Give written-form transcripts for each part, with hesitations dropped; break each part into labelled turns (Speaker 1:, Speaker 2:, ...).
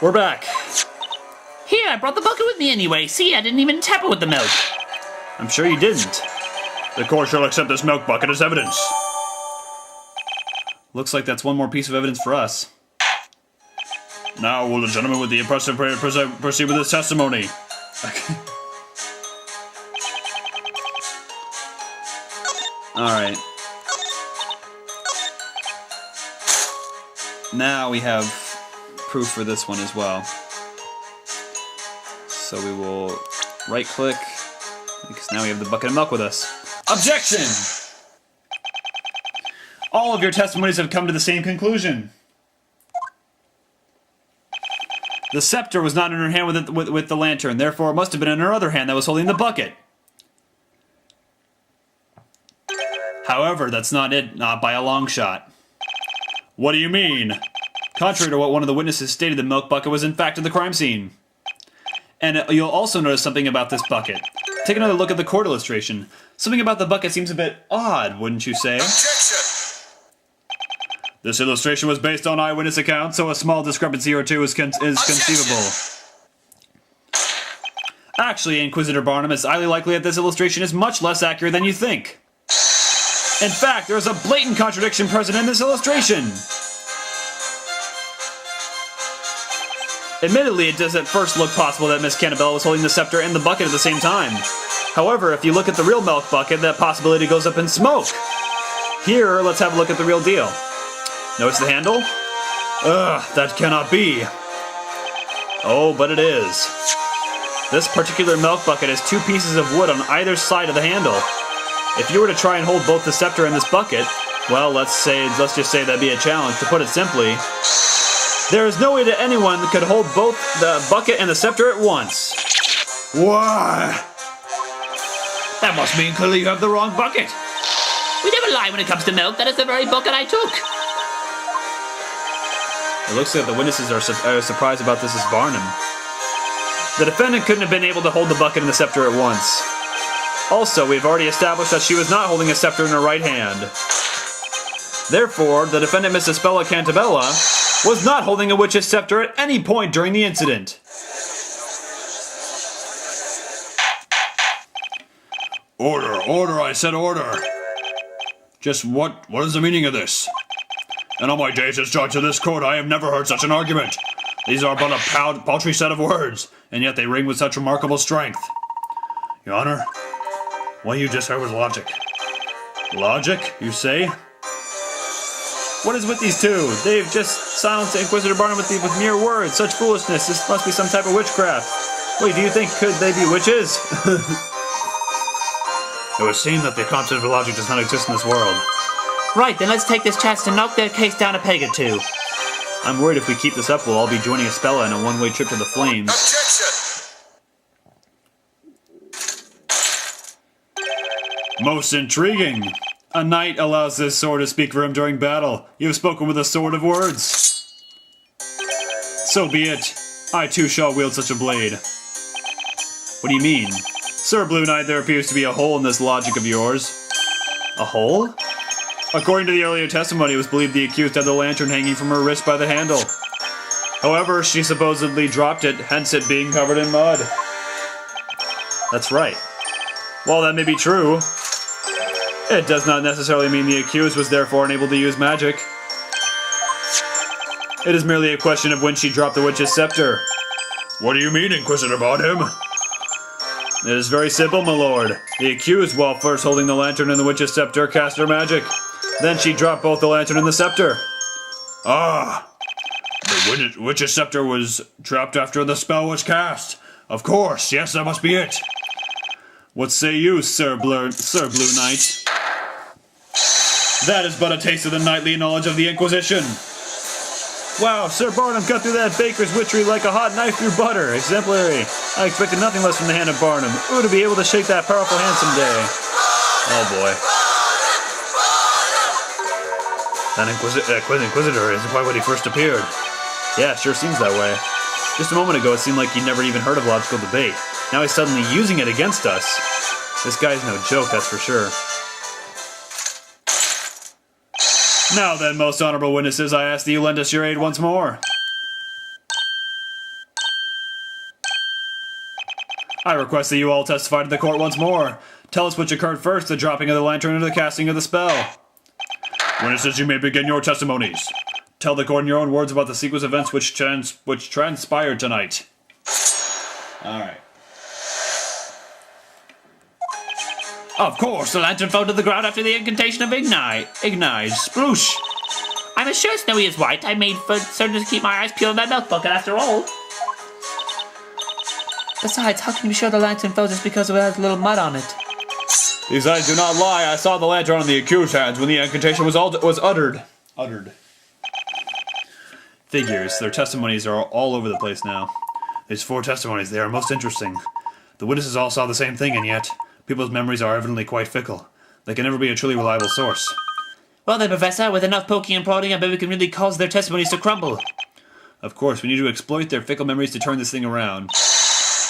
Speaker 1: We're back.
Speaker 2: Here, I brought the bucket with me anyway. See, I didn't even tap it with the milk.
Speaker 1: I'm sure you didn't.
Speaker 3: The court shall accept this milk bucket as evidence.
Speaker 1: Looks like that's one more piece of evidence for us.
Speaker 3: Now will the gentleman with the impressive proceed with his testimony.
Speaker 1: Okay. Alright. Now we have proof for this one as well. So we will right click, because now we have the bucket of milk with us. Objection! All of your testimonies have come to the same conclusion. The scepter was not in her hand with the lantern, therefore it must have been in her other hand that was holding the bucket. However, that's not it, not by a long shot.
Speaker 3: What do you mean?
Speaker 1: Contrary to what one of the witnesses stated, the milk bucket was in fact at the crime scene. And you'll also notice something about this bucket. Take another look at the court illustration. Something about the bucket seems a bit odd, wouldn't you say?
Speaker 3: Objection! This illustration was based on eyewitness accounts, so a small discrepancy or two is conceivable.
Speaker 1: Actually, Inquisitor Barnum, it's highly likely that this illustration is much less accurate than you think. In fact, there is a blatant contradiction present in this illustration. Admittedly, it does at first look possible that Miss Cannabella was holding the scepter and the bucket at the same time. However, if you look at the real milk bucket, that possibility goes up in smoke. Here, let's have a look at the real deal. Notice the handle? Ugh, that cannot be. Oh, but it is. This particular milk bucket has two pieces of wood on either side of the handle. If you were to try and hold both the scepter and this bucket, well, let's just say that'd be a challenge. To put it simply, there is no way that anyone could hold both the bucket and the scepter at once.
Speaker 3: Why? That must mean clearly you have the wrong bucket.
Speaker 2: We never lie when it comes to milk. That is the very bucket I took.
Speaker 1: It looks like the witnesses are surprised about this as Barnum. The defendant couldn't have been able to hold the bucket and the scepter at once. Also, we've already established that she was not holding a scepter in her right hand. Therefore, the defendant, Miss Isabella Cantabella, was not holding a witch's scepter at any point during the incident.
Speaker 3: Order, order, I said order. Just what is the meaning of this? In all my days as judge of this court, I have never heard such an argument. These are but a paltry set of words, and yet they ring with such remarkable strength. Your Honor, what you just heard was logic.
Speaker 1: Logic, you say? What is with these two? They've just silenced Inquisitor Barnum with mere words. Such foolishness. This must be some type of witchcraft. Wait, do you think could they be witches?
Speaker 3: It would seem that the concept of logic does not exist in this world.
Speaker 2: Right, then let's take this chance to knock their case down a peg or two.
Speaker 1: I'm worried if we keep this up, we'll all be joining Isabella in a one-way trip to the flames.
Speaker 3: Objection!
Speaker 1: Most intriguing. A knight allows this sword to speak for him during battle. You have spoken with a sword of words. So be it. I too shall wield such a blade. What do you mean? Sir Blue Knight, there appears to be a hole in this logic of yours. A hole? According to the earlier testimony, it was believed the accused had the lantern hanging from her wrist by the handle. However, she supposedly dropped it, hence it being covered in mud. That's right. While that may be true, it does not necessarily mean the accused was therefore unable to use magic. It is merely a question of when she dropped the witch's scepter.
Speaker 3: What do you mean, Inquisitor Barnum?
Speaker 1: It is very simple, my lord. The accused, while first holding the lantern and the witch's scepter, cast her magic. Then she dropped both the lantern and the scepter.
Speaker 3: Ah! The witch's scepter was dropped after the spell was cast. Of course, yes, that must be it.
Speaker 1: What say you, Sir Blue Knight? That is but a taste of the knightly knowledge of the Inquisition. Wow, Sir Barnum cut through that baker's witchery like a hot knife through butter. Exemplary. I expected nothing less from the hand of Barnum. Ooh, to be able to shake that powerful hand someday. Oh boy. That Inquisitor isn't quite what he first appeared. Yeah, sure seems that way. Just a moment ago, it seemed like he'd never even heard of logical debate. Now he's suddenly using it against us. This guy's no joke, that's for sure. Now then, most honorable witnesses, I ask that you lend us your aid once more. I request that you all testify to the court once more. Tell us which occurred first, the dropping of the lantern or the casting of the spell.
Speaker 3: Witnesses, you may begin your testimonies.
Speaker 1: Tell the court in your own words about the sequence of events which transpired tonight. Alright.
Speaker 2: Of course, the lantern fell to the ground after the incantation of Ignite. Sploosh. I'm as sure Snowy is right. I made for certain to keep my eyes peeled on that milk bucket after all. Besides, how can you be sure the lantern fell just because it has a little mud on it?
Speaker 1: These eyes do not lie. I saw the lantern on the accused hands when the incantation was uttered. Figures. Their testimonies are all over the place now. There's 4 testimonies. They are most interesting. The witnesses all saw the same thing, and yet people's memories are evidently quite fickle. They can never be a truly reliable source.
Speaker 2: Well then, Professor, with enough poking and prodding, I bet we can really cause their testimonies to crumble.
Speaker 1: Of course, we need to exploit their fickle memories to turn this thing around.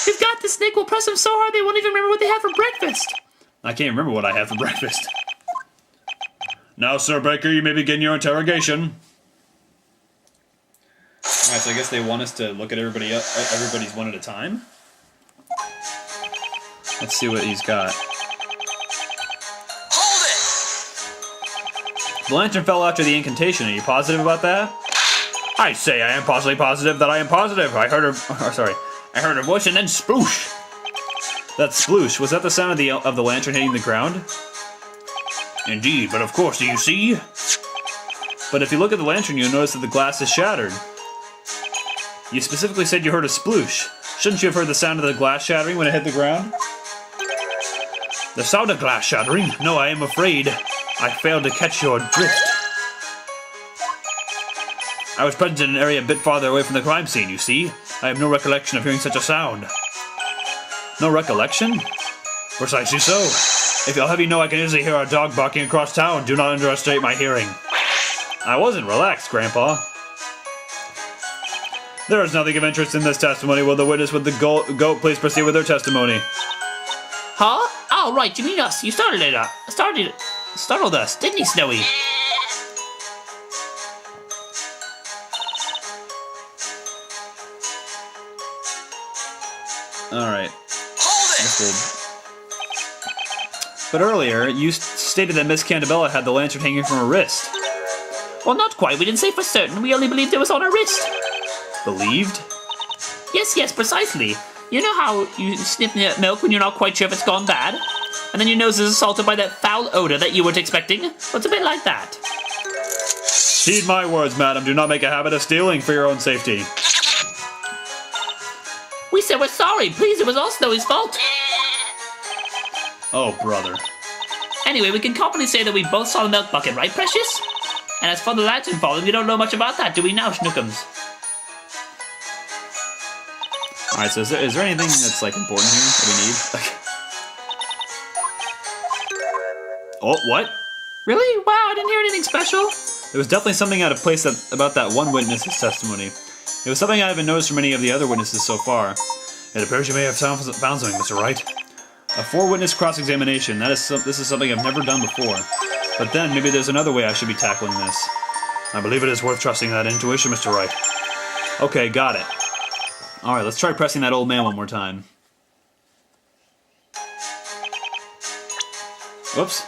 Speaker 2: We've got this. Snake will press them so hard they won't even remember what they had for breakfast.
Speaker 1: I can't remember what I had for breakfast.
Speaker 3: Now, Sir Baker, you may begin your interrogation.
Speaker 1: Alright, so I guess they want us to look at everybody's one at a time. Let's see what he's got.
Speaker 4: Hold it!
Speaker 1: The lantern fell after the incantation. Are you positive about that?
Speaker 3: I say I am positively positive that I am positive. I heard her voice and then sploosh.
Speaker 1: That sploosh, was that the sound of the lantern hitting the ground?
Speaker 3: Indeed, but of course, do you see?
Speaker 1: But if you look at the lantern, you'll notice that the glass is shattered. You specifically said you heard a sploosh. Shouldn't you have heard the sound of the glass shattering when it hit the ground?
Speaker 3: The sound of glass shattering? No, I am afraid I failed to catch your drift. I was present in an area a bit farther away from the crime scene, you see. I have no recollection of hearing such a sound.
Speaker 1: No recollection?
Speaker 3: Precisely so. If I'll have you know, I can easily hear our dog barking across town. Do not underestimate my hearing.
Speaker 1: I wasn't relaxed, Grandpa. There is nothing of interest in this testimony. Will the witness with the goat please proceed with their testimony?
Speaker 2: Huh? Oh, right, you mean us. You startled us, didn't you, Snowy?
Speaker 1: Alright.
Speaker 4: Hold it!
Speaker 1: But earlier, you stated that Miss Candabella had the lantern hanging from her wrist.
Speaker 2: Well, not quite. We didn't say for certain. We only believed it was on her wrist.
Speaker 1: Believed?
Speaker 2: Yes, precisely. You know how you snip milk when you're not quite sure if it's gone bad? And then your nose is assaulted by that foul odor that you weren't expecting? Well, it's a bit like that.
Speaker 1: Heed my words, madam. Do not make a habit of stealing for your own safety.
Speaker 2: We said we're sorry. Please, it was all Snowy's fault.
Speaker 1: Oh, brother.
Speaker 2: Anyway, we can confidently say that we both saw the milk bucket, right, Precious? And as for the lantern falling, we don't know much about that, do we now, Schnookums?
Speaker 1: Alright, so is there anything that's, like, important here that we need? Oh, what?
Speaker 2: Really? Wow, I didn't hear anything special.
Speaker 1: There was definitely something out of place about that one witness's testimony. It was something I haven't noticed from any of the other witnesses so far.
Speaker 3: It appears you may have found something, Mr. Wright.
Speaker 1: A 4-witness cross-examination. This is something I've never done before. But then, maybe there's another way I should be tackling this.
Speaker 3: I believe it is worth trusting that intuition, Mr. Wright.
Speaker 1: Okay, got it. Alright, let's try pressing that old man one more time. Whoops.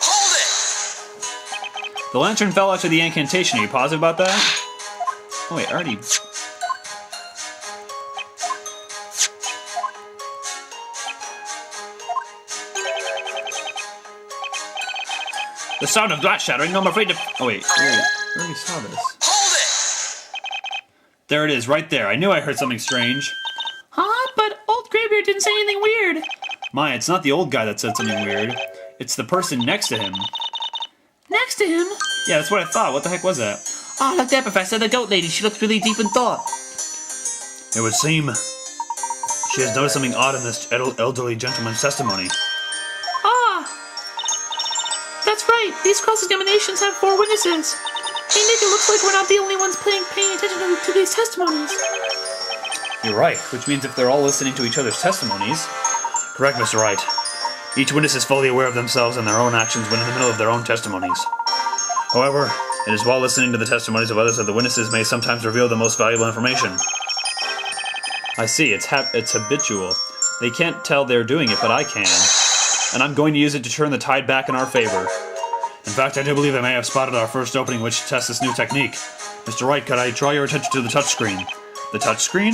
Speaker 4: Hold it!
Speaker 1: The lantern fell after the incantation. Are you positive about that? Oh wait, I already...
Speaker 3: The sound of glass shattering, no, I'm afraid to...
Speaker 1: Oh wait, I already saw this.
Speaker 4: Hold it!
Speaker 1: There it is, right there. I knew I heard something strange.
Speaker 2: Huh? But old Greybeard didn't say anything weird.
Speaker 1: Maya, it's not the old guy that said something weird. It's the person next to him.
Speaker 2: Next to him?
Speaker 1: Yeah, that's what I thought. What the heck was that?
Speaker 2: Oh, look there, Professor. The goat lady. She looks really deep in thought.
Speaker 3: It would seem she has noticed something odd in this elderly gentleman's testimony.
Speaker 2: Ah! That's right. These cross-examinations have 4 witnesses. They make it look like we're not the only ones paying attention to these testimonies.
Speaker 1: You're right, which means if they're all listening to each other's testimonies...
Speaker 3: Correct, Mr. Wright. Each witness is fully aware of themselves and their own actions when in the middle of their own testimonies. However, it is while listening to the testimonies of others that the witnesses may sometimes reveal the most valuable information.
Speaker 1: I see, it's habitual. They can't tell they're doing it, but I can. And I'm going to use it to turn the tide back in our favor. In fact, I do believe I may have spotted our first opening which tests this new technique. Mr. Wright, could I draw your attention to the touchscreen? The touchscreen?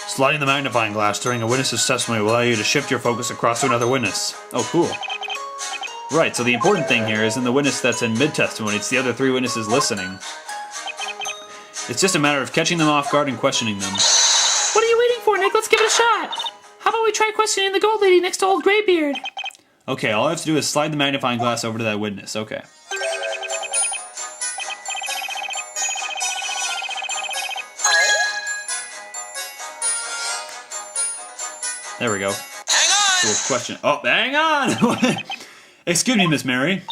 Speaker 1: Sliding the magnifying glass during a witness's testimony will allow you to shift your focus across to another witness. Oh, cool. Right, so the important thing here isn't the witness that's in mid-testimony, it's the other 3 witnesses listening. It's just a matter of catching them off guard and questioning them.
Speaker 2: What are you waiting for, Nick? Let's give it a shot. How about we try questioning the gold lady next to old Greybeard?
Speaker 1: Okay, all I have to do is slide the magnifying glass over to that witness. Okay. There we go.
Speaker 4: Hang on!
Speaker 1: Cool question. Oh, hang on! Excuse me, Miss Mary.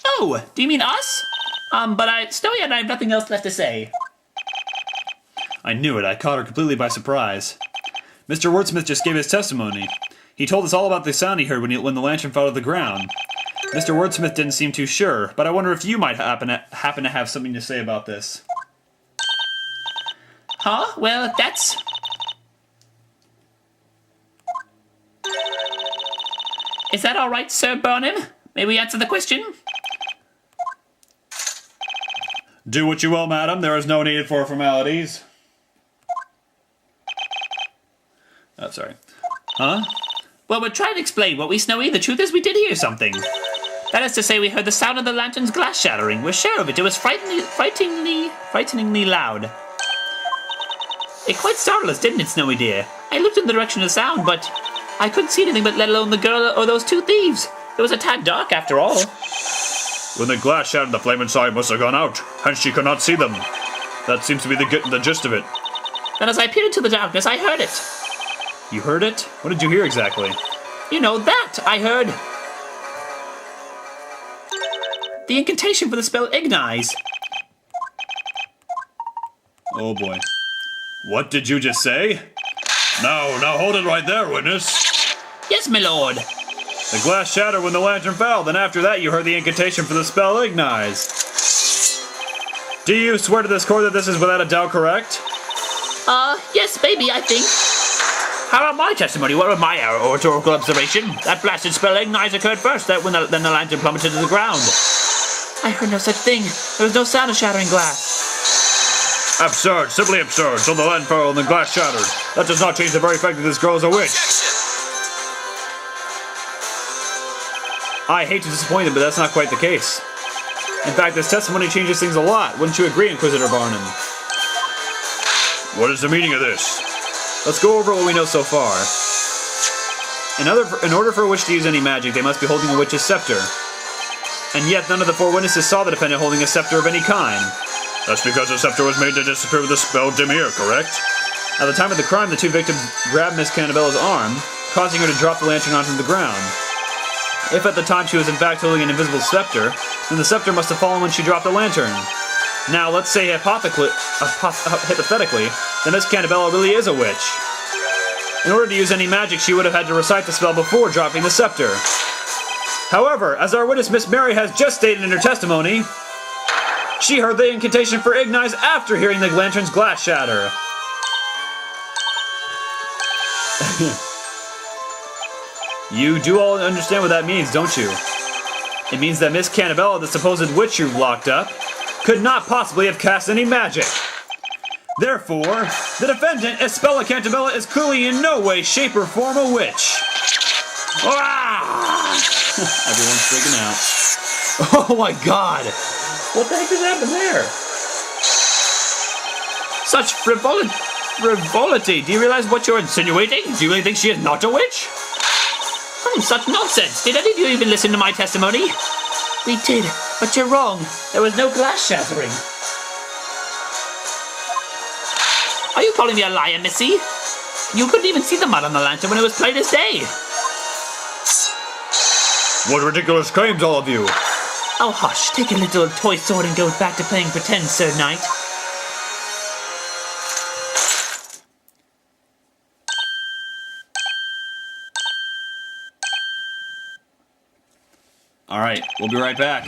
Speaker 2: Oh, do you mean us? Snowy and I have nothing else left to say.
Speaker 1: I knew it. I caught her completely by surprise. Mr. Wordsmith just gave his testimony. He told us all about the sound he heard when the lantern fell to the ground. Mr. Wordsmith didn't seem too sure, but I wonder if you might happen to have something to say about this.
Speaker 2: Huh? Well, that's... Is that all right, Sir Burnham? May we answer the question?
Speaker 1: Do what you will, madam. There is no need for formalities. Oh, sorry. Huh?
Speaker 2: Well, we're trying to explain what we Snowy. The truth is we did hear something. That is to say, we heard the sound of the lantern's glass shattering. We're sure of it. It was frighteningly loud. It quite startled us, didn't it, Snowy dear? I looked in the direction of the sound, but I couldn't see anything but let alone the girl or those 2 thieves. It was a tad dark after all.
Speaker 3: When the glass shattered, the flame inside must have gone out, hence she could not see them. That seems to be the gist of it.
Speaker 2: Then as I peered into the darkness, I heard it.
Speaker 1: You heard it? What did you hear exactly?
Speaker 2: You know, that I heard. The incantation for the spell Ignize.
Speaker 1: Oh boy. What did you just say?
Speaker 3: Now hold it right there, witness.
Speaker 2: Yes, my lord.
Speaker 1: The glass shattered when the lantern fell, then after that you heard the incantation for the spell Ignize. Do you swear to this court that this is without a doubt correct?
Speaker 2: Yes, baby, I think. How about my testimony? What about my oratorical observation? That blasted spell Ignize occurred first, then the lantern plummeted to the ground. I heard no such thing. There was no sound of shattering glass.
Speaker 3: Absurd, simply absurd. So the lantern fell and the glass shattered. That does not change the very fact that this girl is a witch.
Speaker 1: I hate to disappoint you, but that's not quite the case. In fact, this testimony changes things a lot. Wouldn't you agree, Inquisitor Barnum?
Speaker 3: What is the meaning of this?
Speaker 1: Let's go over what we know so far. In order for a witch to use any magic, they must be holding a witch's scepter. And yet, none of the 4 witnesses saw the defendant holding a scepter of any kind.
Speaker 3: That's because the scepter was made to disappear with the spell Dimir, correct?
Speaker 1: At the time of the crime, the 2 victims grabbed Miss Cannabella's arm, causing her to drop the lantern onto the ground. If at the time she was in fact holding an invisible scepter, then the scepter must have fallen when she dropped the lantern. Now, let's say hypothetically, that Miss Cannabella really is a witch. In order to use any magic, she would have had to recite the spell before dropping the scepter. However, as our witness Miss Mary has just stated in her testimony, she heard the incantation for Ignize after hearing the lantern's glass shatter. You do all understand what that means, don't you? It means that Miss Cannabella, the supposed witch you've locked up, could not possibly have cast any magic. Therefore, the defendant, Espella Cantabella, is clearly in no way, shape, or form a witch. Ah! Everyone's freaking out. Oh my god! What the heck just happened there?
Speaker 2: Such frivolity. Do you realize what you're insinuating? Do you really think she is not a witch? Such nonsense. Did any of you even listen to my testimony? We did, but you're wrong. There was no glass shattering. Are you calling me a liar, Missy? You couldn't even see the mud on the lantern when it was plain as day.
Speaker 3: What ridiculous claims, all of you!
Speaker 2: Oh, hush. Take a little toy sword and go back to playing pretend, Sir Knight.
Speaker 1: Alright, we'll be right back.